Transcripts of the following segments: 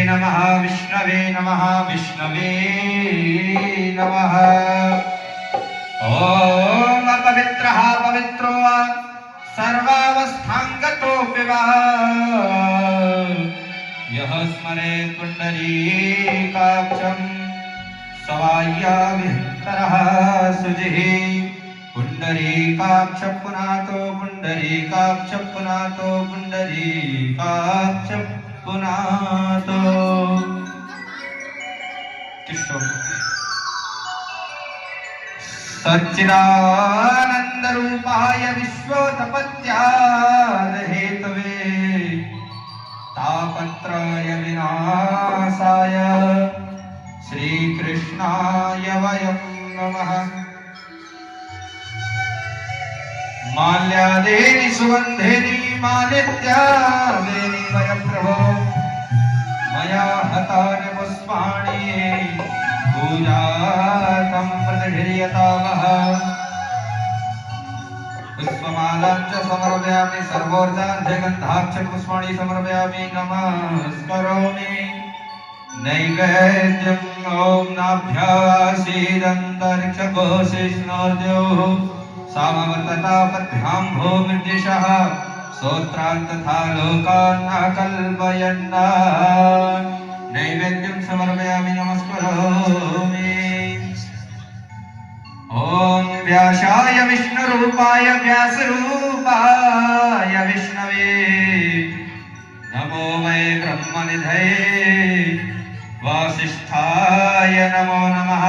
नमः विष्णवे नमः विष्णवे नमः। ॐ अपवित्रः पवित्रो वा सर्वावस्थांगतोऽपि वा यः स्मरेत् पुण्डरीकाक्षं सवाय्याविहन्तरः शुचिः। पुण्डरीकाक्ष पुनातो पुण्डरीकाक्ष पुनातो पुण्डरीकाक्ष पुनातो। सच्चिदानन्दरूपाय विश्वोत्पत्त्यादिहेतवे तापत्रय विनाशाय श्रीकृष्णाय वयं नमः। माल्यादेनि सुगन्धेनि मालित्यादेनि वयं प्रभो मया हतानि पुष्पाणि पूजार्थं प्रतिगृह्यतामः। पुष्पमालां च समर्पयामि सर्वोर्जार्ध्यगन्धाक्ष पुष्पाणि समर्पयामि नमस्करोमि। नैवेद्यं ॐ नाभ्यासीदन्तरिक्षकोशिष्णोर्जोः सामवर्ततापद्भ्यां भूमिर्दिशः स्तोत्रान् तथा लोकान् कल्पयन्। नैवेद्यं समर्पयामि नमस्करोमि। ॐ व्यासाय विष्णुरूपाय व्यासरूपाय विष्णवे नमो वै ब्रह्मनिधये वासिष्ठाय नमो नमः।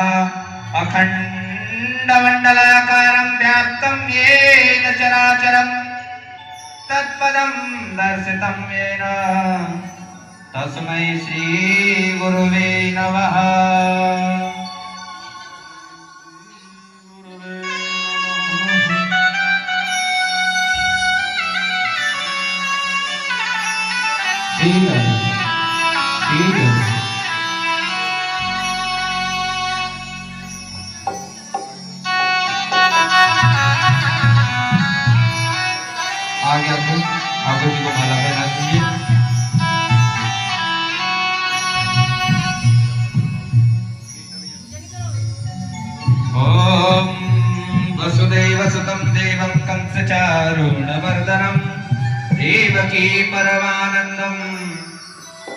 अखण्डमण्डलाकारं व्याप्तं येन चराचरं तत्पदं दर्शितं येन तस्मै श्री गुरुवे नमः। आगे आपको ठाकुर जी को माला पहना दीजिए। ओम वसुदेवसुतं देवं कंसचारूणमर्दनं देवकी परमानन्दं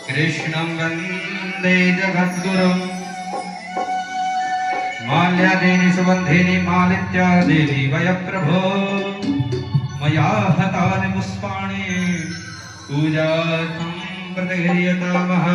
कृष्णं वन्दे जगद्गुरुम्। माल्यादेनि सुगन्धेनि मालित्यादेनि वयप्रभो मया हतानि पुष्पाणि पूजार्थं प्रतिगृह्यतामः।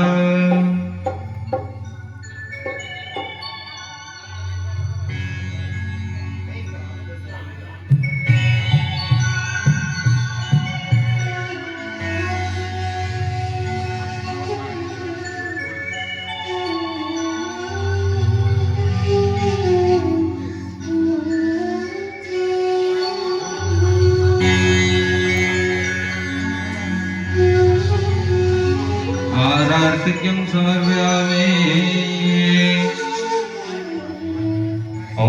आरार्तिक्यं समर्पयामि। ॐ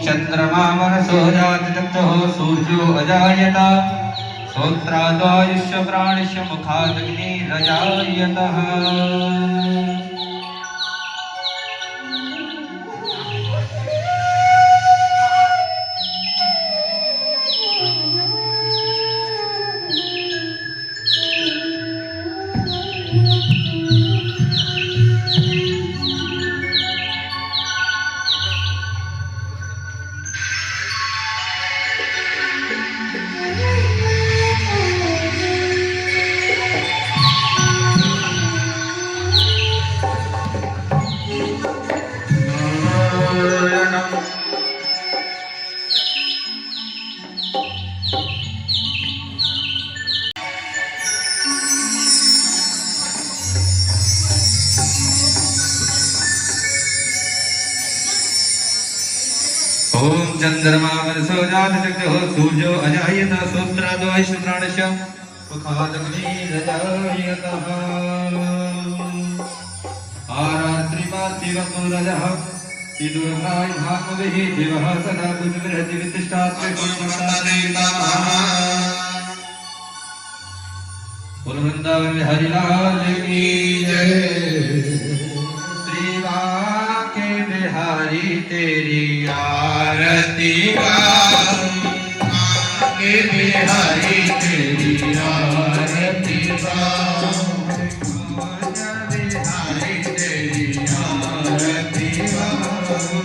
चन्द्रमा मनसो जाति चक्षुः सूर्यो अजायत श्रोत्रादायुष्य प्राणिष्य मुखादग्निरजायतः। ओम चंद्रमा मनसो जात चक्षुः सूर्यो अजायत श्रोत्रादायुष्य प्राणिष्य मुखादग्निरजायतः। आरात्रिपार्थिवसूरजः विदुर्गाय भागवतिः दिवः सदा कुजबृहति वितिष्ठात् बोल वृंदावन बिहारी लाल की जय। तेरी आरती गाऊं, आगे बिहारी तेरी आरती गाऊं, बिहारी तेरी आरती गाऊं,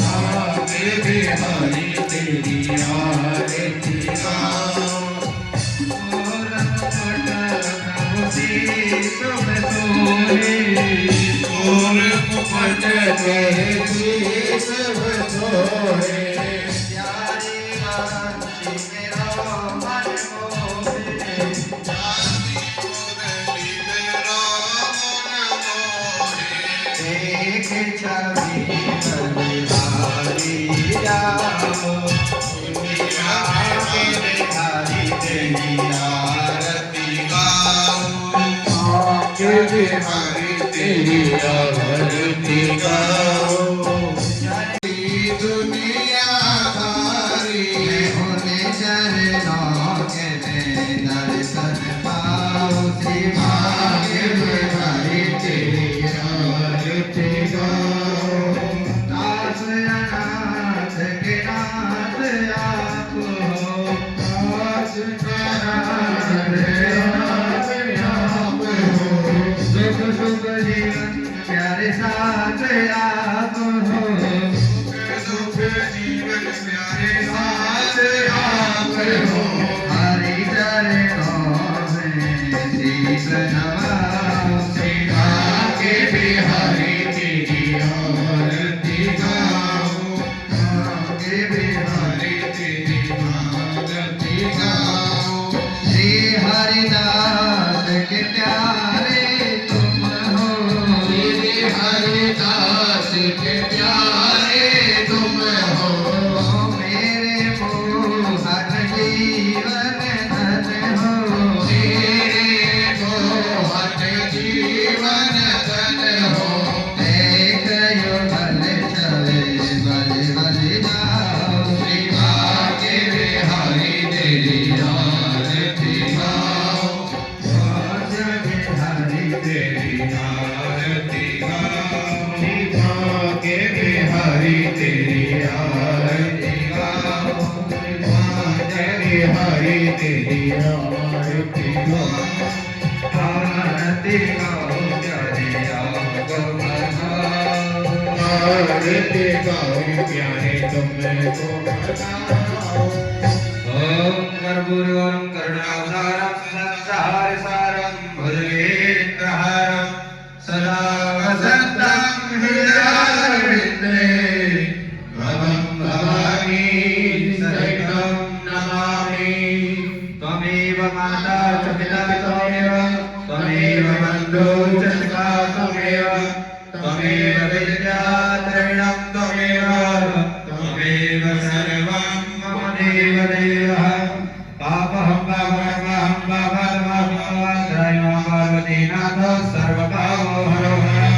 आगे बिहारी तेरी आरती गाऊं। और मुकुट में शीश सोहे, प्यारी राशि मेरा मन मोहे, प्यारी मुरली मेरा मन मोहे, देख छवि बलिहारी जाओ, दुनिया के बिहारी तेरी आरती गाऊं, आगे बिहारी तेरी आरती गाऊं। दुनिया सारी होने चरणों के दर्शन पाओ, श्री आगे बिहारी तेरी आरती गाऊं। दास अनाथ के नाथ आप हो, दास अनाथ आप हो, सुख सुख जीवन प्यारे साथ आप हो, सुख जीवन प्यारे साथ आप हो, हरि चरणों में शीश नवाओ, श्री आगे बिहारी तेरी आरती गाऊं, आगे बिहारी तेरी आरती गाऊं। श्री हरिदास के प्यारे तुम हो, श्री हरिदास के प्यारे तुम हो, मेरे मोहन जीवन धन हो, मेरे मोहन जीवन धन हो, एक युगल चले बल बल जाओ, श्री आगे बिहारी तेरी आरती गाऊं, आगे बिहारी तेरी आरती गाऊं, आगे बिहारी तेरी आरती गाऊं, आगे बिहारी तेरी आरती गाऊं, आरती गाऊं प्यारे आपको मनाओ, आरती गाऊं प्यारे तुमको मनाओ। ओम कर्पूरगौरं करुणावतारं संसारसारं भुजगेन्द्रहारं सदा वसन्तं हृदयारविन्दे भवं भवानी सहितं नमामि। त्वमेव माता च पिता त्वमेव, त्वमेव बन्धुः च सखा त्वमेव, त्वमेव विद्या द्रविणं त्वमेव, त्वमेव सर्वं मम देवदेवः। पापहं पापकर्महं पापात्मात्मवान् पार्वतीनाथ सर्वपापो हरो हर।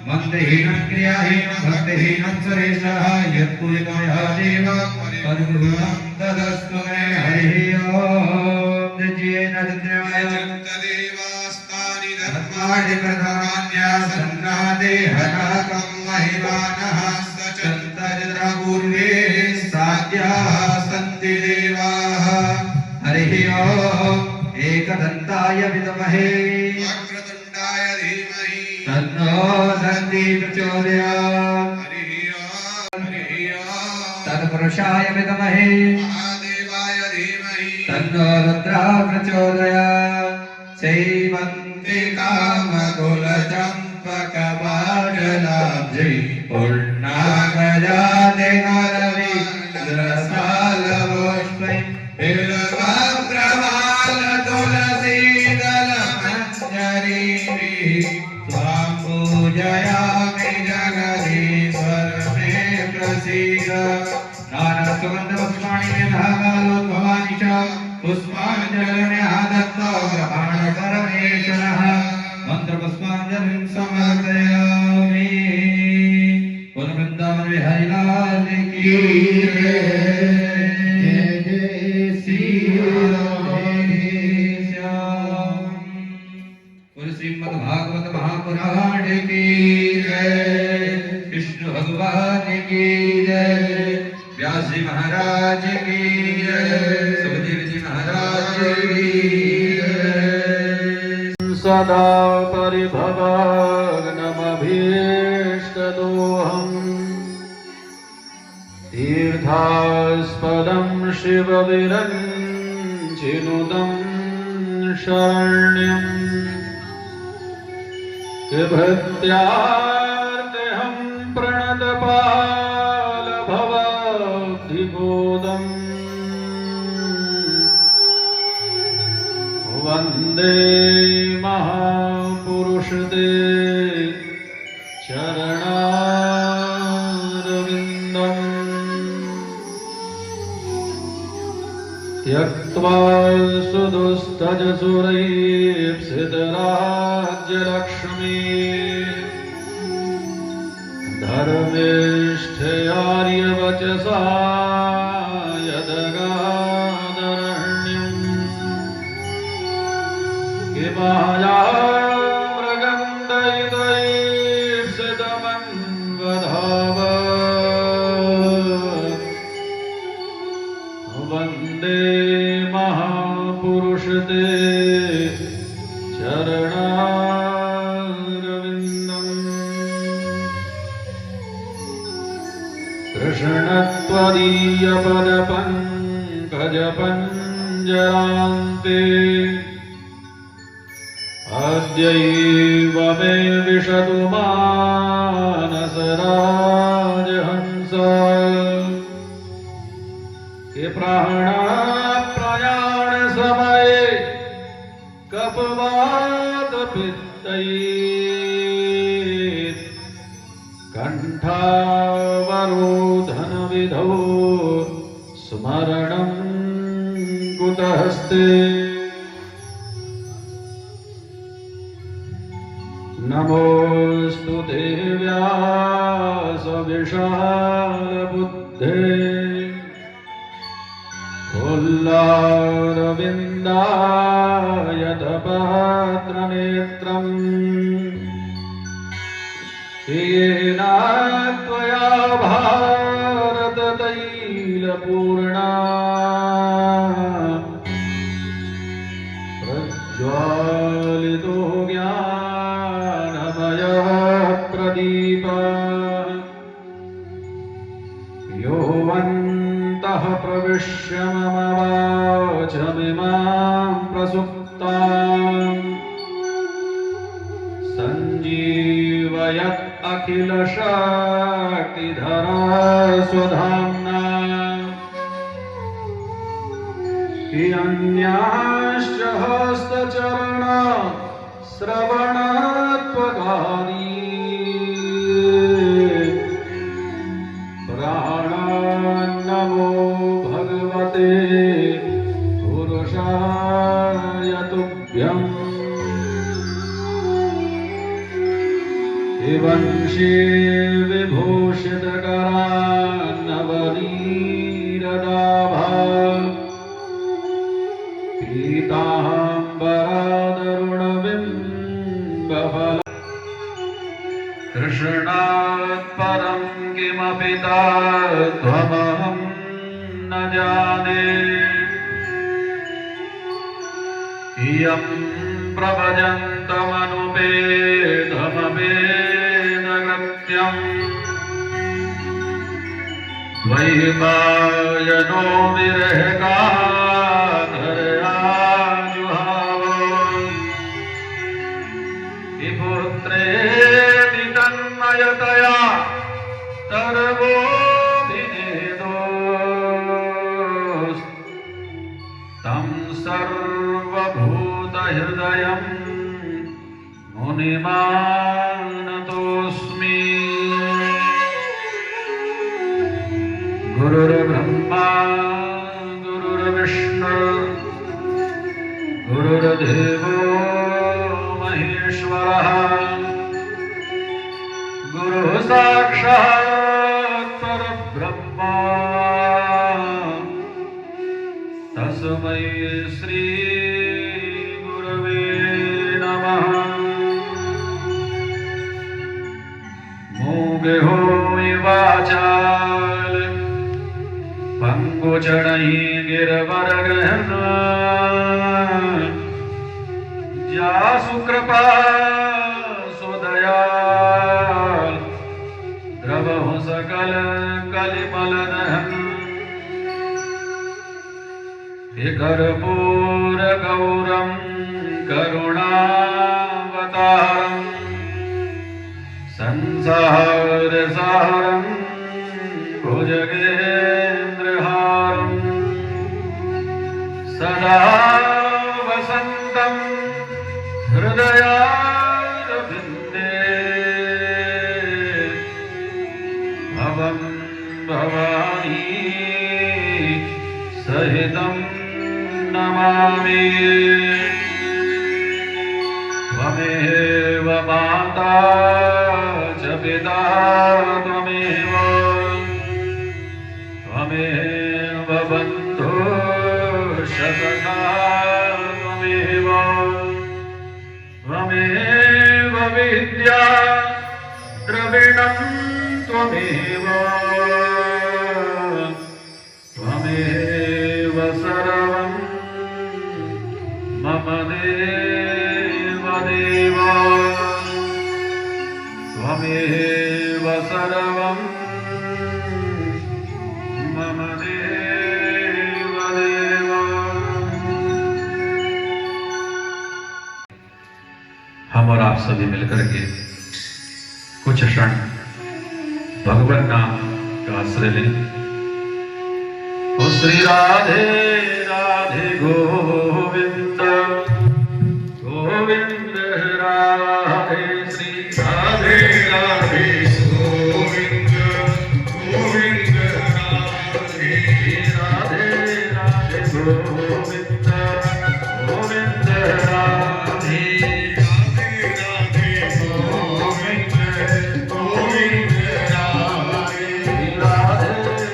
मन्दहीनं क्रियाहीनं भक्तिहीनं सुरेशः यत्पूजितं यः देव परिपूर्णं तदस्तु मे। हरिः ओम्। जयेन तद्रवाय देवास्तानि धर्माणि प्रधान्यासन्नादे हनाकं महिमानः सचन्तरिद्रा पूर्वे साध्याः सन्ति देवाः। हरिः ओम्। एकदन्ताय विद्महे वक्रतुण्डाय धीमहि तन्नो दन्ती प्रचोदयात्। हरिः ओम्। तत्पुरुषाय विद्महे महादेवाय धीमहि तन्नो रुद्रः प्रचोदयात्। सेवन्ति कामकुलचम्पकबाणलाब्धे पूर्णागजाते नरवीन्द्रसालपुष्पै बिल्वप्रवालतुलसीदलमञ्जरीभिः त्वां पूजयामि जगदीश्वर मे प्रसीद। नानासुगन्धपुष्पाणि मेधाकालोद्भवानि च पुष्पाञ्जलिर्मया दत्तो ग्रहाणपरमेश्वरः। मन्त्रपुष्पाञ्जलिं समर्पयामि। बोलो वृंदावन बिहारी लाल की जय। जय जय श्री राधे श्याम। बोलो श्रीमद् भागवत महापुराण की जय। विष्णु भगवान की जय, व्यास जी महाराज की जय, सुखदेव जी महाराज की जय। सदा परिभवग्नमभीष्टदोहम् तीर्थास्पदं शिवविरञ्चिनुतं शरण्यम् भृत्यार्तेऽहं प्रणतपालभवाब्धिबोधम् वन्दे महापुरुषते चरणारविन्दम् त्यक्त्वा सुदुस्तजसुरैप्सितराज्यलक्ष्मी धर्मेष्ठयार्यवचसा यदगादरण्यम् किमायामृगन्धैर्सितमन्वधाव वन्दे महापुरुषते चरणारविन्दम् कृष्णत्वदीयपदपङ्कजपञ्जरान्ते अद्यैव मे विशतु मानसराजहंस कि प्राणप्रयाणसमये कपवातपित्तैः कण्ठावरोधनविधौ स्मरणं कुतस्ते नमोऽस्तु ते व्यासविशालबुद्धे फुल्लारविन्दायतपात्रनेत्रम् येन त्वया भारततैलपूर्णा प्रज्वालितो ज्ञानमयः प्रदीपः योऽन्तः प्रविश्य मम वाचमिमां प्रसुप्ताम् सञ्जीवयत् अखिलशक्तिधरा स्वधाम्ना अन्याश्च हस्तचरण श्रवणत्वगानि प्राणान्नमो भगवते पुरुषाय तुभ्यम् वंशे विभूषितकरान्नवनीरदाभा पीताम्बरादरुणबिम्बफल कृष्णात् परं किमपि तत्त्वमहं न जाने इयं प्रभजन्तमनुपेदमपेदकृत्यम् द्वैपायनो विरहकातरया जुहाव विपुत्रेति तन्मयतया सर्वोऽभिनेदोस्तं सर्वभूतहृदयं मुनिमानतोऽस्मि गुरुर्ब्रह्मा गुरुर्विष्णु गुरुर्देवो महेश्वरः गुरुः साक्षात् परब्रह्मा तस्मै श्री गुरवे नमः मूगो वाचा चढ़ई गिरवर गहन जासु कृपा सो दयाल द्रवहु सकल कलिमल दहन हे कर्पूर गौरम करुणावतारम संसार सारम भुजगेन्द्रहारम सदा वसन्तं हृदयारविन्दे भवं भवानी सहितं नमामि त्वमेव माता च पिता त्वमेव त्वमेव बन्धुश्च सखा त्वमेव त्वमेव विद्या द्रविणं त्वमेव त्वमेव सर्वं मम देव देव त्वमेव सर्वं मम देव देव। हम और आप सभी मिलकर के कुछ क्षण भगवान नाम का आश्रय लें। ओ श्री राधे राधे गोविंद गोविंद राधे श्री राधे राधे गोविंद गोविंद राधे राधे राधे गोविंद गोविंद राधे राधे राधे गोविंद गोविंद राधे राधे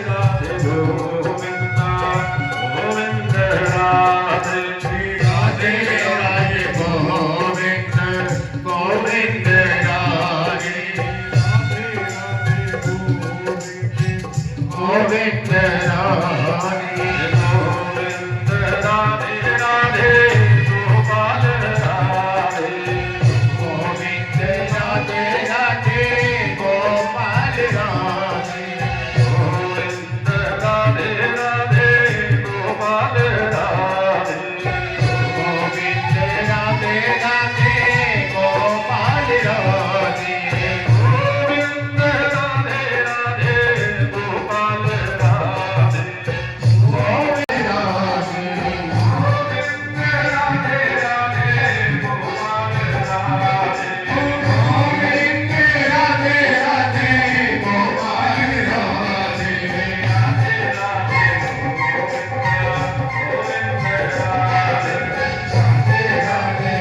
राधे गोविंद गोविंद राधे राधे राधे गोविंद गोविंद राधे गोविंद राधे गोविंद राधे राधे गोपाल राधे गोविंद राधे राधे गोपाल राधे गोविंद राधे राधे गोपाल राधे गोविंद राधे राधे गोपाल राधे गोविंद राधे राधे गोपाल राधे गोविंद राधे गोविंद राधे राधे गोपाल राधे गोविंद राधे राधे गोपाल राधे राधे राधे गोविंद गोविंद राधे राधे राधे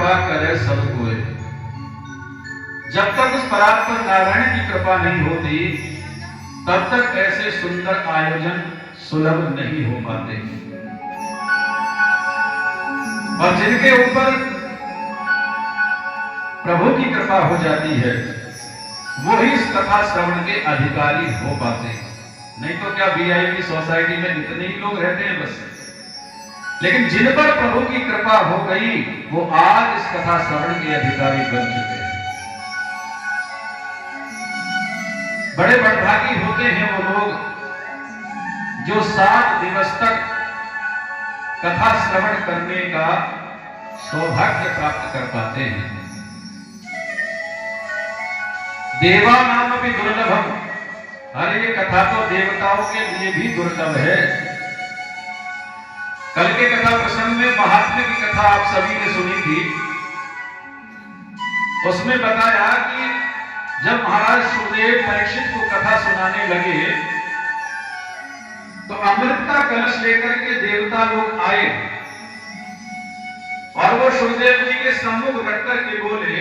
कृपा करे सब कोय। जब तक उस परात्पर नारायण की कृपा नहीं होती तब तक ऐसे सुंदर आयोजन सुलभ नहीं हो पाते। और जिनके ऊपर प्रभु की कृपा हो जाती है वो ही इस कथा श्रवण के अधिकारी हो पाते हैं। नहीं तो क्या वीआईपी सोसाइटी में इतने ही लोग रहते हैं बस। लेकिन जिन पर प्रभु की कृपा हो गई वो आज इस कथा श्रवण के अधिकारी बन चुके हैं। बड़े बड़भागी होते हैं वो लोग जो 7 दिवस तक कथा श्रवण करने का सौभाग्य प्राप्त कर पाते हैं। देवा नाम भी दुर्लभम, अरे ये कथा तो देवताओं के लिए भी दुर्लभ है। कल के कथा प्रसंग में महात्म्य की कथा आप सभी ने सुनी थी। उसमें बताया कि जब महाराज सुखदेव परीक्षित को कथा सुनाने लगे तो अमृत का कलश लेकर के देवता लोग आए और वो सुखदेव जी के सम्मुख रख करके बोले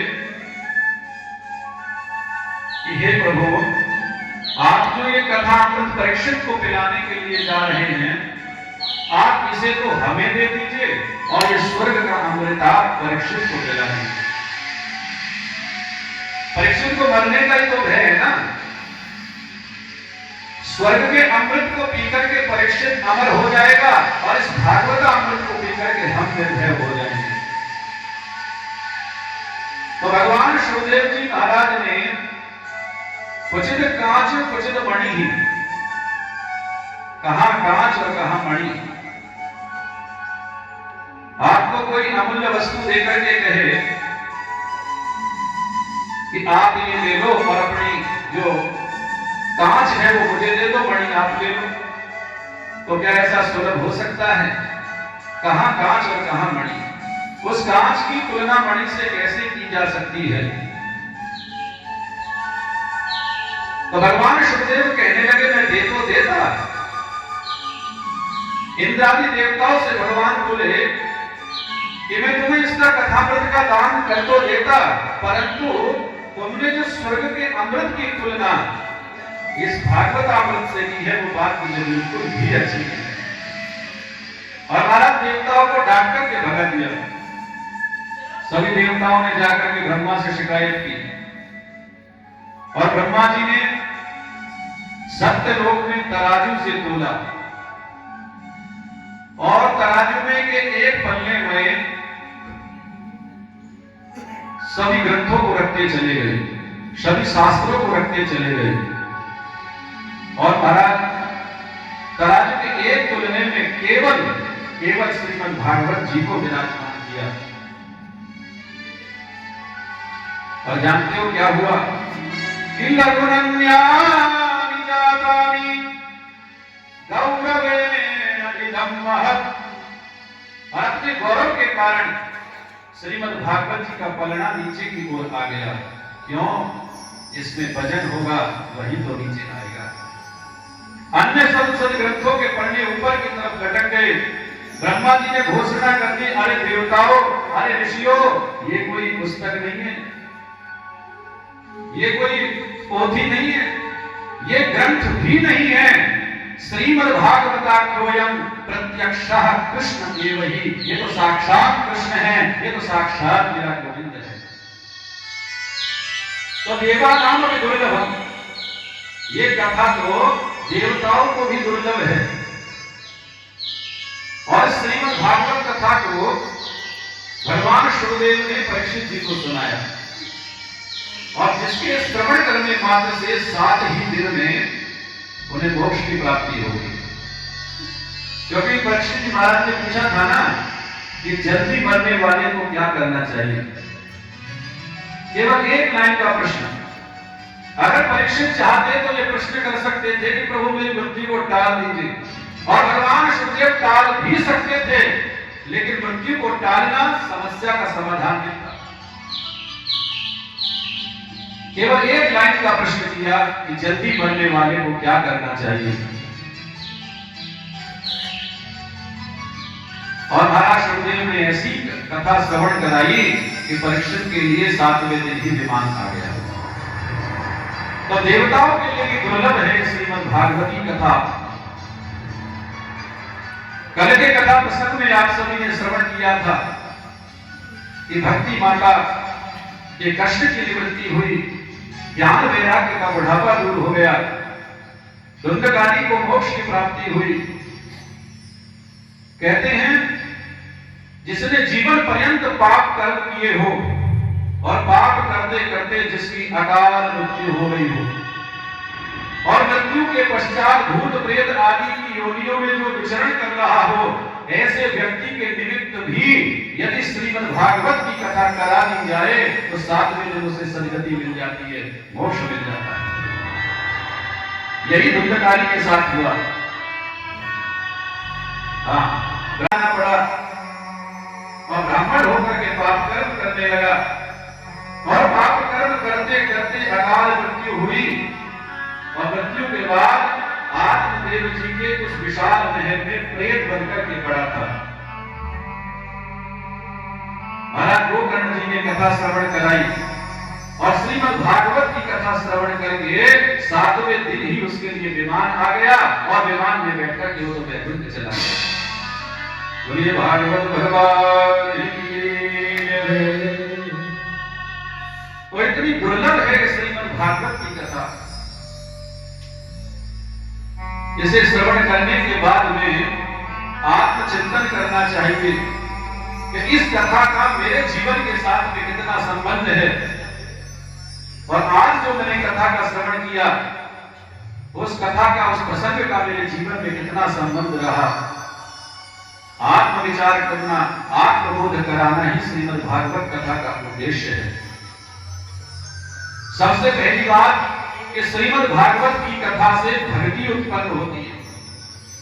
कि हे प्रभु, आप जो ये कथा अमृत परीक्षित को पिलाने के लिए जा रहे हैं, आप इसे तो हमें दे दीजिए और ये स्वर्ग का अमृत आप परीक्षित को पिला दीजिए। परीक्षित को मरने का ही तो भय है ना। स्वर्ग के अमृत को पीकर के परीक्षित अमर हो जाएगा और इस भागवत अमृत को पीकर के हम निर्भय हो जाएंगे। तो भगवान सुखदेव जी महाराज ने क्वचित कांच क्वचित मणि ही, कहां कांच और कहां मणि। आपको कोई अमूल्य वस्तु देकर के कहे कि आप ये ले लो और अपनी जो कांच है वो मुझे दे दो, मणि आप ले लो, तो क्या ऐसा सुलभ हो सकता है? कहां कांच और कहां मणि। उस कांच की तुलना मणि से कैसे की जा सकती है? तो भगवान सुखदेव कहने लगे मैं दे तो देता। इंद्रादि देवताओं से भगवान बोले कि मैं तुम्हें इसका कथामृत का दान कर तो देता, परंतु तुमने जो स्वर्ग के अमृत की तुलना इस भागवत अमृत से की है वो बात मुझे बिल्कुल भी अच्छी नहीं है। और महाराज देवताओं को डांट करके भगा दिया। सभी देवताओं ने जाकर के ब्रह्मा से शिकायत की और ब्रह्मा जी ने सत्यलोक में तराजू से तोला और तराजू में के एक पल्ले में सभी ग्रंथों को रखते चले गए, सभी शास्त्रों को रखते चले गए और महाराज तराजू के एक तुलने में केवल श्रीमद् भागवत जी को विराजमान किया। और जानते हो क्या हुआ? कि लघुनन्यानि जातानि गौरवेण इदं महत्। और अपने गौरव के कारण श्रीमद् भागवत जी का पलड़ा नीचे की ओर आ गया। क्यों? जिसमें भजन होगा वही तो नीचे आएगा। अन्य सब ग्रंथों के पढ़ने ऊपर की तरफ लटक गए। ब्रह्मा जी ने घोषणा कर दी, अरे देवताओं, अरे ऋषियों, ये कोई पुस्तक नहीं है, ये कोई पोथी नहीं है, ये ग्रंथ भी नहीं है। श्रीमद् भागवताख्योऽयं प्रत्यक्षः कृष्ण एव ही। ये तो साक्षात कृष्ण है, ये तो साक्षात मेरा गोविंद है। तो देवानाम भी दुर्लभम, ये कथा तो देवताओं को भी दुर्लभ है। और श्रीमद् भागवत कथा को भगवान सुखदेव ने परीक्षित जी को सुनाया और जिसके श्रवण करने मात्र से 7 ही दिन में उन्हें मोक्ष की प्राप्ति होगी। क्योंकि परीक्षित जी महाराज ने पूछा था ना कि जल्दी मरने वाले को क्या करना चाहिए। केवल एक लाइन का प्रश्न। अगर परीक्षित चाहते तो ये प्रश्न कर सकते थे कि प्रभु मेरी मृत्यु को टाल दीजिए, और भगवान सुखदेव टाल भी सकते थे, लेकिन मृत्यु को टालना समस्या का समाधान नहीं था। केवल एक लाइन का प्रश्न किया कि जल्दी मरने वाले को क्या करना चाहिए। और महाराज सुखदेव ने ऐसी कथा श्रवण कराई कि परीक्षित के लिए 7वें दिन ही विमान आ गया। तो देवताओं के लिए भी दुर्लभ है श्रीमद् भागवती कथा। कल के कथा प्रसंग में आप सभी ने श्रवण किया था कि भक्ति माता के कष्ट की निवृत्ति हुई, ज्ञान वैराग्य का बुढ़ापा दूर हो गया, दुंदकारी को मोक्ष की प्राप्ति हुई। कहते हैं जिसने जीवन पर्यंत पाप कर्म किए हो और पाप करते करते जिसकी अकाल मृत्यु हो गई हो और मृत्यु के पश्चात भूत प्रेत आदि की योनियों में जो विचरण कर रहा हो, ऐसे व्यक्ति के निमित्त भी यदि श्रीमद् भागवत की कथा करा दी जाए तो 7वें दिन उसे सदगति मिल जाती है, मोक्ष मिल जाता है। यही दुंदकारी के साथ हुआ। हाँ, ब्राह्मण पड़ा और ब्राह्मण होकर के पाप कर्म करने लगा और पाप कर्म करते करते अकाल मृत्यु हुई और मृत्यु के बाद आत्मदेव जी के उस विशाल महल में प्रेत बनकर के पड़ा था। महाराज गोकर्ण जी ने कथा श्रवण कराई और श्रीमद् भागवत की कथा श्रवण करके 7वें दिन ही उसके लिए विमान आ गया और विमान में बैठकर के वो तो वैकुंठ चला गया। बोलिए भागवत भगवान की जय। तो इतनी दुर्लभ है श्रीमद् भागवत की कथा, इसे श्रवण करने के बाद में आत्मचिंतन करना चाहिए कि इस कथा का मेरे जीवन के साथ में कितना संबंध है। और आज जो मैंने कथा का श्रवण किया, उस कथा का, उस प्रसंग का मेरे जीवन में कितना संबंध रहा। आत्मविचार करना, आत्मबोध कराना ही श्रीमद् भागवत कथा का उद्देश्य है। सबसे पहली बात कि श्रीमद् भागवत की कथा से भक्ति उत्पन्न होती है।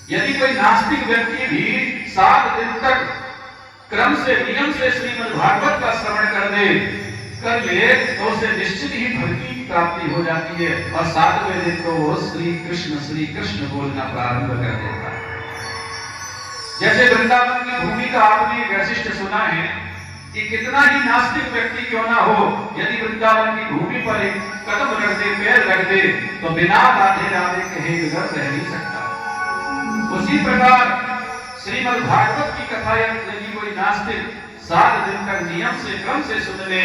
यदि कोई नास्तिक व्यक्ति भी 7 दिन तक क्रम से, नियम से श्रीमद् भागवत का श्रवण कर ले तो उसे निश्चित ही भक्ति की प्राप्ति हो जाती है और 7वें दिन तो वो श्री कृष्ण बोलना प्रारंभ कर देता है। जैसे वृंदावन की भूमि का आपने वैशिष्ट सुना है कि कितना ही नास्तिक व्यक्ति क्यों ना हो, यदि वृंदावन की भूमि पर एक कदम रख दे, पैर रख दे, तो बिना राधे राधे कहे बगैर रह नहीं सकता। उसी प्रकार श्रीमद् भागवत की कथा यदि कोई नास्तिक 7 दिन तक नियम से, क्रम से सुन ले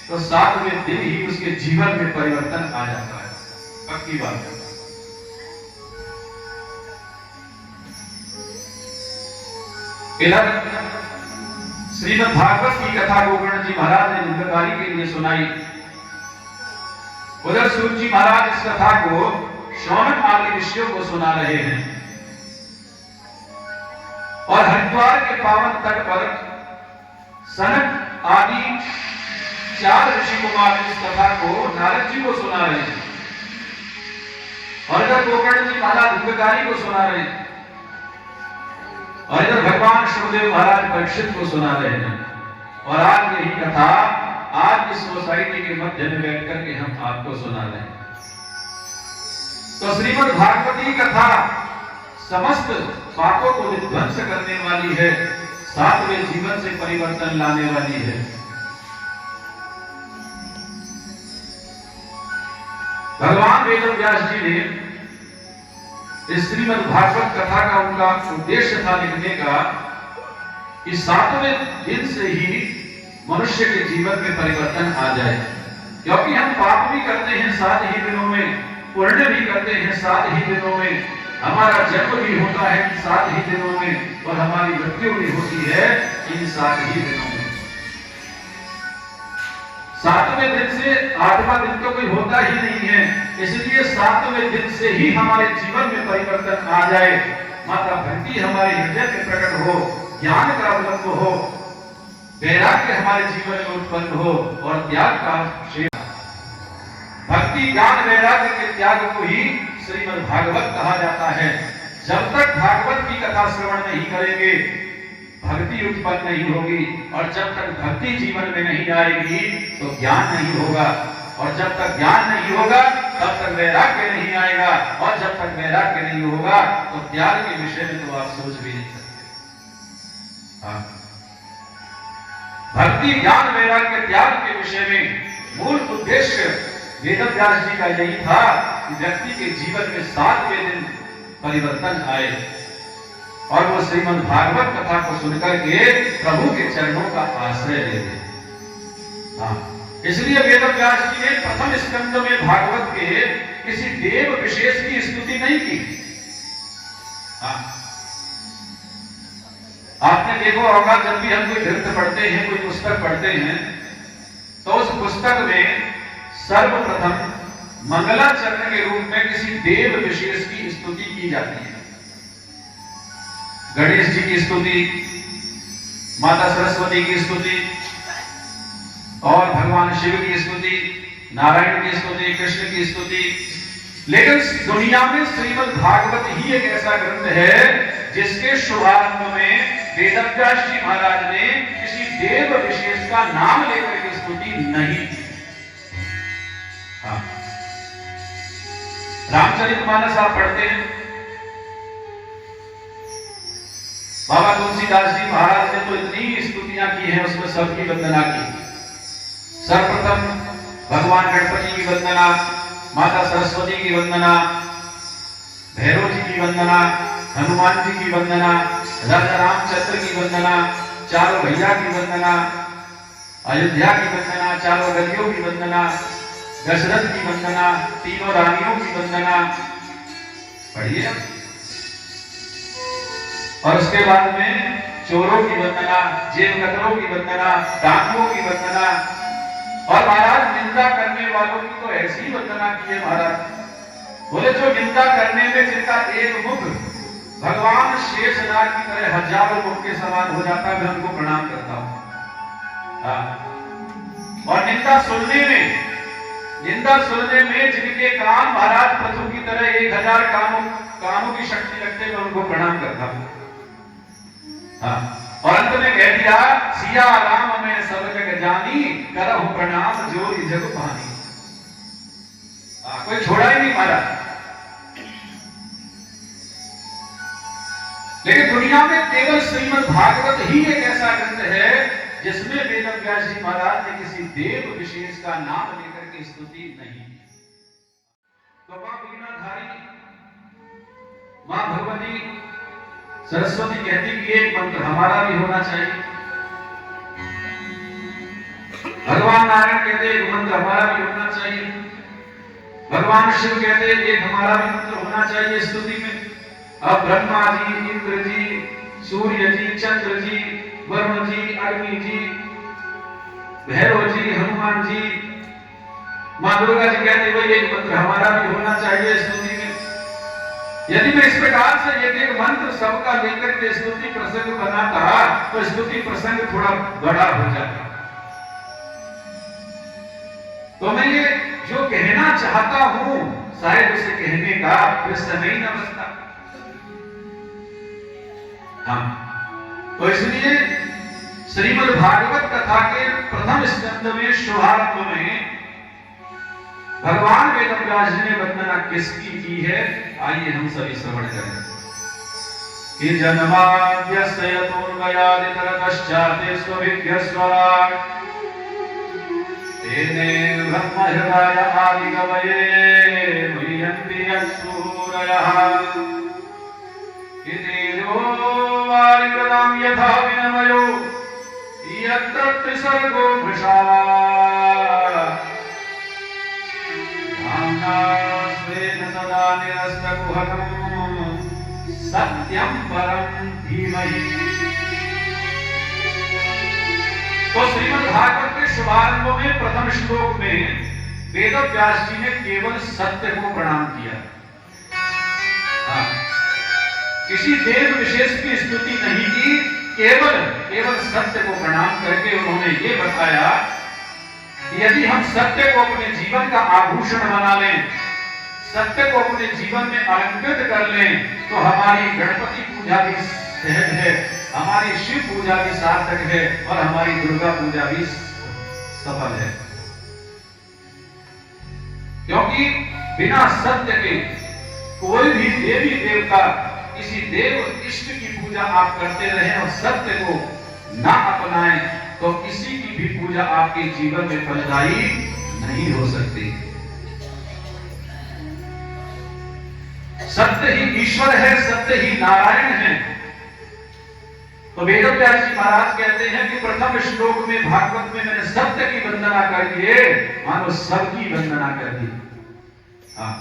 तो 7वें दिन ही उसके जीवन में परिवर्तन आ जाता है। पक्की बात है। इधर श्रीमद् भागवत की कथा गोकर्ण जी महाराज ने दुंदकारी के लिए सुनाई, उधर सूत जी महाराज इस कथा को शौनक आदि ऋषियों को सुना रहे हैं और हरिद्वार के पावन तट पर सनक आदि 4 ऋषि कुमार इस कथा को नारद जी को सुना रहे हैं और इधर गोकर्ण जी महाराज दुंदकारी को सुना रहे हैं और इधर भगवान शिवदेव महाराज परीक्षित को सुना रहे हैं। और आज यही कथा आज इस सोसाइटी के मध्य में बैठ करके हम आपको सुना रहे हैं। तो श्रीमद् भागवती कथा समस्त पापों को विध्वंस करने वाली है, 7वें जीवन से परिवर्तन लाने वाली है। भगवान वेदव्यास जी ने इस श्रीमद् भागवत कथा का उनका उद्देश्य था लिखने का कि 7वें दिन से ही मनुष्य के जीवन में परिवर्तन आ जाए, क्योंकि हम पाप भी करते हैं 7 ही दिनों में, पुण्य भी करते हैं 7 ही दिनों में, हमारा जन्म भी होता है 7 ही दिनों में और हमारी मृत्यु भी होती है इन 7 ही दिनों में। 7वें दिन से 8वां दिन तो कोई होता ही नहीं है, इसलिए 7वें दिन से ही हमारे जीवन में परिवर्तन आ जाए, माता भक्ति हमारे हृदय में प्रकट हो, ज्ञान का अवलंब हो, वैराग्य हमारे जीवन में उत्पन्न हो और त्याग का शेष। भक्ति ज्ञान वैराग्य के त्याग को ही श्रीमद् भागवत कहा जाता है। जब तक भागवत की कथा श्रवण नहीं करेंगे भक्ति उत्पन्न नहीं होगी और जब तक भक्ति जीवन में नहीं आएगी तो ज्ञान नहीं होगा और जब तक ज्ञान नहीं होगा तब तक वैराग्य नहीं आएगा और जब तक वैराग्य नहीं होगा तो त्याग के विषय में तो आप सोच भी नहीं सकते। भक्ति ज्ञान वैराग्य त्याग के विषय में मूल उद्देश्य वेदव्यास जी का यही था कि व्यक्ति के जीवन में 7वें दिन परिवर्तन आए और वो श्रीमद् भागवत कथा को सुनकर के प्रभु के चरणों का आश्रय ले ले। हाँ, इसलिए वेदव्यास जी ने प्रथम स्कंद में भागवत के किसी देव विशेष की स्तुति नहीं की। हाँ, आपने देखो होगा जब भी हम कोई ग्रंथ पढ़ते हैं, कोई पुस्तक पढ़ते हैं, तो उस पुस्तक में सर्वप्रथम मंगलाचरण के रूप में किसी देव विशेष की स्तुति की जाती है। गणेश जी की स्तुति, माता सरस्वती की स्तुति और भगवान शिव की स्तुति, नारायण की स्तुति, कृष्ण की स्तुति। लेकिन दुनिया में श्रीमद् भागवत ही एक ऐसा ग्रंथ है जिसके शुभारंभ में वेदव्यास जी महाराज ने किसी देव विशेष का नाम लेकर के स्तुति नहीं की। हाँ, रामचरितमानस आप पढ़ते हैं, बाबा तुलसीदास जी महाराज ने तो इतनी स्तुतियां की हैं, उसमें सबकी वंदना की। सर्वप्रथम भगवान गणपति की वंदना, माता सरस्वती की वंदना, भैरव जी की वंदना, हनुमान जी की वंदना, राजा रामचंद्र की वंदना, चारों भैया की वंदना, अयोध्या की वंदना, चारों गलियों की वंदना, दशरथ की वंदना, तीनों रानियों की वंदना पढ़िए। और उसके बाद में चोरों की वंदना, जेब कतरों की वंदना, डाकुओं की वंदना, और महाराज निंदा करने वालों की तो ऐसी वंदना की है महाराज। बोले जो निंदा करने में जिनका एक मुख भगवान शेषनाग की तरह हजारों मुख के समान हो जाता है, मैं उनको प्रणाम करता हूं। और निंदा सुनने में जिनके कान महाराज पशु की तरह 1000 कानों की शक्ति रखते, मैं उनको प्रणाम करता हूं। हाँ, और अंत में कह दिया, सिया राम में सब जग जानी, करहु प्रणाम जोरी जग भानी। कोई छोड़ा ही नहीं महाराज। लेकिन दुनिया में केवल श्रीमद् भागवत ही एक ऐसा ग्रंथ है जिसमें वेदव्यास जी महाराज ने किसी देव विशेष का नाम लेकर के स्तुति नहीं की। तो मां वीणाधारी, मां भगवती सरस्वती कहती कि एक मंत्र हमारा भी होना चाहिए। भगवान नारायण कहते एक मंत्र हमारा भी होना चाहिए। भगवान शिव कहते एक हमारा भी मंत्र होना चाहिए स्तुति में। अब ब्रह्मा जी, इंद्र जी, सूर्य जी, चंद्र जी, वरुण जी, अग्नि जी, भैरव जी, हनुमान जी, मां दुर्गा जी कहते भाई एक मंत्र हमारा भी होना चाहिए स्तुति में। यदि मैं इस प्रकार से एक मंत्र सबका लेकर के स्तुति प्रसंग बनाता तो स्तुति प्रसंग थोड़ा बड़ा हो जाता। तो मैं ये जो कहना चाहता हूं शायद उसे कहने का फिर समय ही न बचता। हाँ, तो इसलिए श्रीमद् भागवत कथा के प्रथम स्कंद में शुभारंभ में भगवान वेदव्यास जी ने वंदना किसकी की है, आइए हम सभी श्रवण करें। कि जन्माद्यस्य यतोन्मयादितरतश्चाते स्वविद्यस्वराट् तेने ब्रह्महृदाय आदिकवये मुह्यन्ति यत्सूरयः इति वारिकृतं यथा विनमयो यत्र त्रिसर्गो मृषा स्वेन सदा निरस्तकुहकं सत्यं परं धीमहि। तो श्रीमद् भागवत के शुभारंभ में प्रथम श्लोक में वेदव्यास जी ने केवल सत्य को प्रणाम किया। किसी देव विशेष की स्तुति नहीं की, केवल सत्य को प्रणाम करके उन्होंने ये बताया कि यदि हम सत्य को अपने जीवन का आभूषण बना लें, सत्य को अपने जीवन में अलंकृत कर लें, तो हमारी गणपति पूजा भी सहज है, हमारी शिव पूजा भी सार्थक है और हमारी दुर्गा पूजा भी सफल है। क्योंकि बिना सत्य के कोई भी देवी देवता, किसी देव इष्ट की पूजा आप करते रहें और सत्य को ना अपनाएं तो किसी की भी पूजा आपके जीवन में फलदायी नहीं हो सकती। सत्य ही ईश्वर है, सत्य ही नारायण है। तो वेदव्यास जी महाराज कहते हैं कि प्रथम श्लोक में भागवत में मैंने सत्य की वंदना कर दी, मानो सबकी वंदना कर दी। हाँ,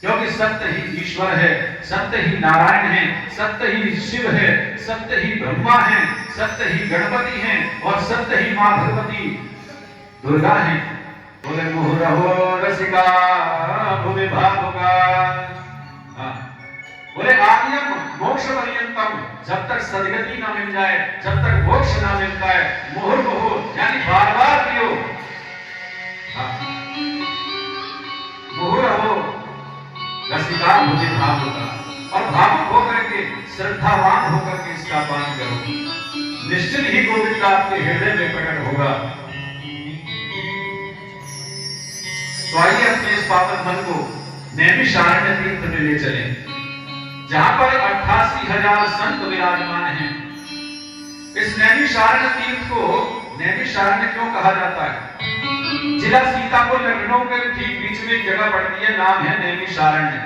क्योंकि सत्य ही ईश्वर है, सत्य ही नारायण है, सत्य ही शिव है, सत्य ही ब्रह्मा है, सत्य ही गणपति है और सत्य ही मां भगवती दुर्गा है। बोले मुहुरहो रसिका भुवि भावुका। बोले आर्यम मोक्ष पर्यंतम, जब तक सदगति ना मिल जाए, जब तक मोक्ष ना मिलता है, मुहुर्मुहु यानी बार बार पियो। मुहुरहो रसिका भुवि भावुका, और भावुक होकर के, श्रद्धावान होकर के इसका पान करो, निश्चित ही गोविंद आपके हृदय में प्रकट होगा। तो आइए अपने इस पावन मन को नैमिषारण्य तीर्थ में ले चलें, जहां पर 88,000 संत विराजमान हैं। इस नैमिषारण्य तीर्थ को नैमिषारण्य क्यों कहा जाता है? जिला सीतापुर लखनऊ के ठीक बीच में एक जगह पड़ती है, नाम है नैमिषारण्य।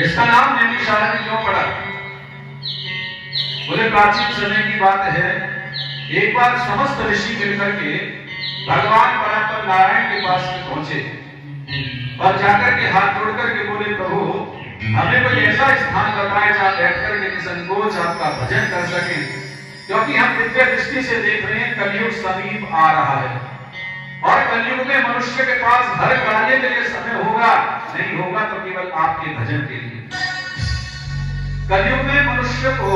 इसका नाम नैमिषारण्य क्यों पड़ा? बोले प्राचीन समय की बात है, एक बार समस्त ऋषि मिलकर के भगवान परात्पर नारायण के पास में पहुंचे और जाकर के हाथ जोड़कर के बोले, प्रभु हमें कोई ऐसा स्थान बताएं जहां बैठकर के निसंकोच आपका भजन कर सके, क्योंकि हम दिव्य दृष्टि से देख रहे हैं कलयुग समीप आ रहा है और कलयुग में मनुष्य के पास घर कराने के लिए समय होगा नहीं होगा तो केवल आपके भजन के लिए। कलयुग में मनुष्य को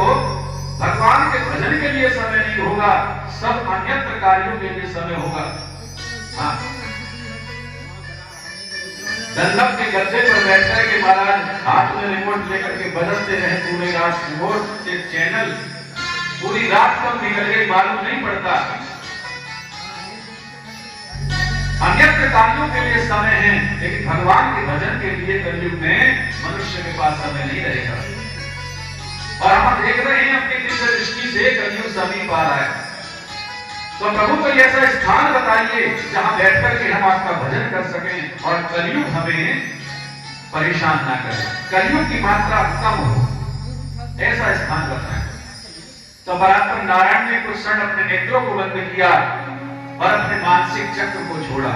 भगवान के भजन के लिए समय नहीं होगा, सब अन्यत्र कार्यों के लिए समय होगा। हाँ, दंडक के गद्दे पर बैठकर के महाराज हाथ में रिमोट लेकर के बजते रहे पूरे रात, रिमोट के चैनल पूरी रात कब निकल गई मालूम नहीं पड़ता। अन्यत्र कार्यों के लिए समय है, लेकिन भगवान के भजन के लिए कलयुग में मनुष्य के पास समय नहीं रहेगा। और हम देख रहे हैं अपनी दिव्य दृष्टि से कलयुग समीप आ रहा है। तो प्रभु कोई ऐसा स्थान बताइए जहां बैठकर के हम आपका भजन कर सकें और कलयुग हमें परेशान ना करे, कलयुग की मात्रा कम हो, ऐसा स्थान बताएं। तो परात्पर नारायण ने कुछ क्षण अपने नेत्रों को बंद किया और अपने मानसिक चक्र को छोड़ा